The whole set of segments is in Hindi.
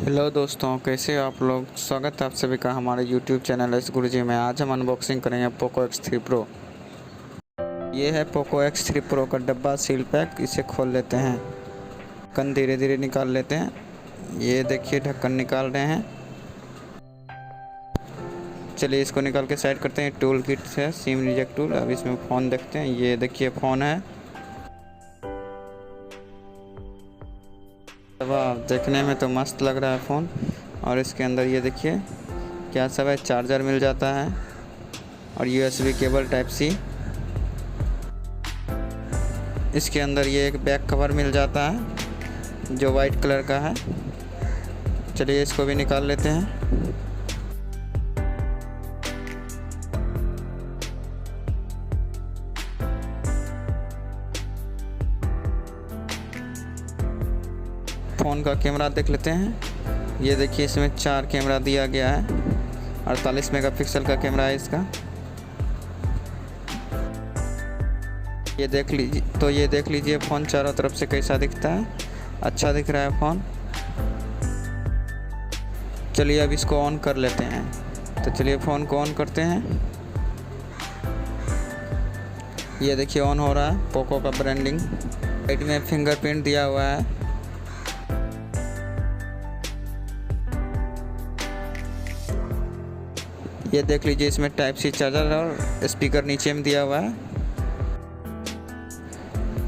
हेलो दोस्तों, कैसे हो आप लोग। स्वागत है आप सभी का हमारे YouTube चैनल एस गुरुजी में। आज हम अनबॉक्सिंग करेंगे POCO X3 Pro। ये है POCO X3 Pro का डब्बा सील पैक। इसे खोल लेते हैं, ढक्कन धीरे धीरे निकाल लेते हैं। ये देखिए ढक्कन निकाल रहे हैं। चलिए इसको निकाल के साइड करते हैं। टूल किट है सिम रिजेक्ट टूल। अब इसमें फ़ोन देखते हैं। ये देखिए फ़ोन है। वाह, देखने में तो मस्त लग रहा है फ़ोन। और इसके अंदर ये देखिए क्या सब है। चार्जर मिल जाता है और USB केबल टाइप सी। इसके अंदर ये एक बैक कवर मिल जाता है जो वाइट कलर का है। चलिए इसको भी निकाल लेते हैं। फ़ोन का कैमरा देख लेते हैं। ये देखिए इसमें 4 कैमरा दिया गया है। 48 मेगापिक्सल का कैमरा है इसका। ये देख लीजिए फ़ोन चारों तरफ से कैसा दिखता है। अच्छा दिख रहा है फ़ोन। चलिए अब इसको ऑन कर लेते हैं। तो चलिए फ़ोन को ऑन करते हैं। ये देखिए ऑन हो रहा है। पोको का ब्रांडिंग, साइड में फिंगरप्रिंट दिया हुआ है। ये देख लीजिए इसमें टाइप सी चार्जर और स्पीकर नीचे में दिया हुआ है।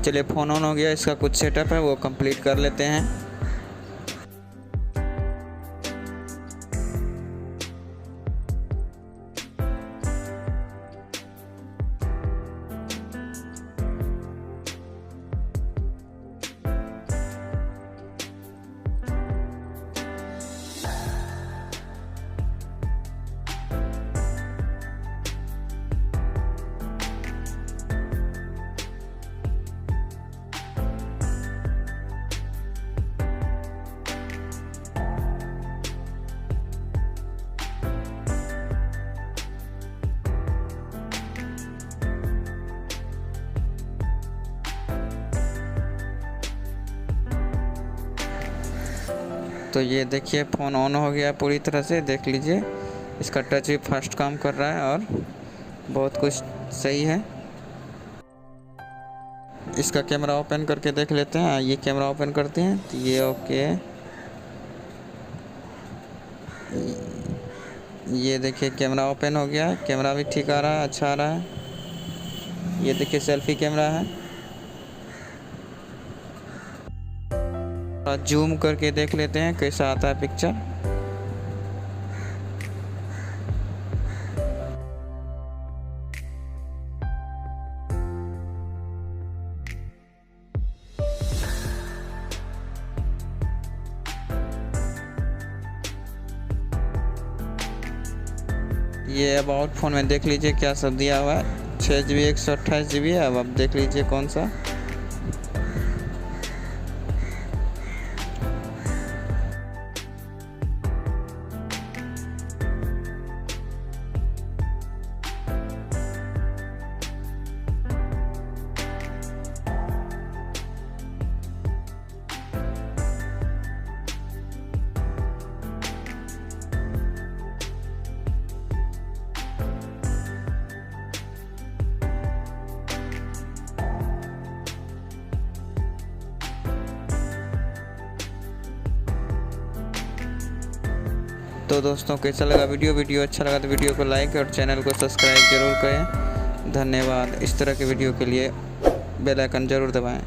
चलिए फ़ोन ऑन हो गया। इसका कुछ सेटअप है वो कंप्लीट कर लेते हैं। तो ये देखिए फ़ोन ऑन हो गया पूरी तरह से। देख लीजिए इसका टच भी फास्ट काम कर रहा है और बहुत कुछ सही है। इसका कैमरा ओपन करके देख लेते हैं। ये कैमरा ओपन करते हैं तो ये ओके। ये देखिए कैमरा ओपन हो गया है। कैमरा भी ठीक आ रहा है, अच्छा आ रहा है। ये देखिए सेल्फी कैमरा है। जूम करके देख लेते हैं कैसा आता है पिक्चर। ये अबाउट फ़ोन में देख लीजिए क्या सब दिया हुआ है। 6GB 128GB है। अब देख लीजिए कौन सा। तो दोस्तों कैसा लगा वीडियो अच्छा लगा तो वीडियो को लाइक और चैनल को सब्सक्राइब जरूर करें। धन्यवाद। इस तरह के वीडियो के लिए बेल आइकन ज़रूर दबाएं।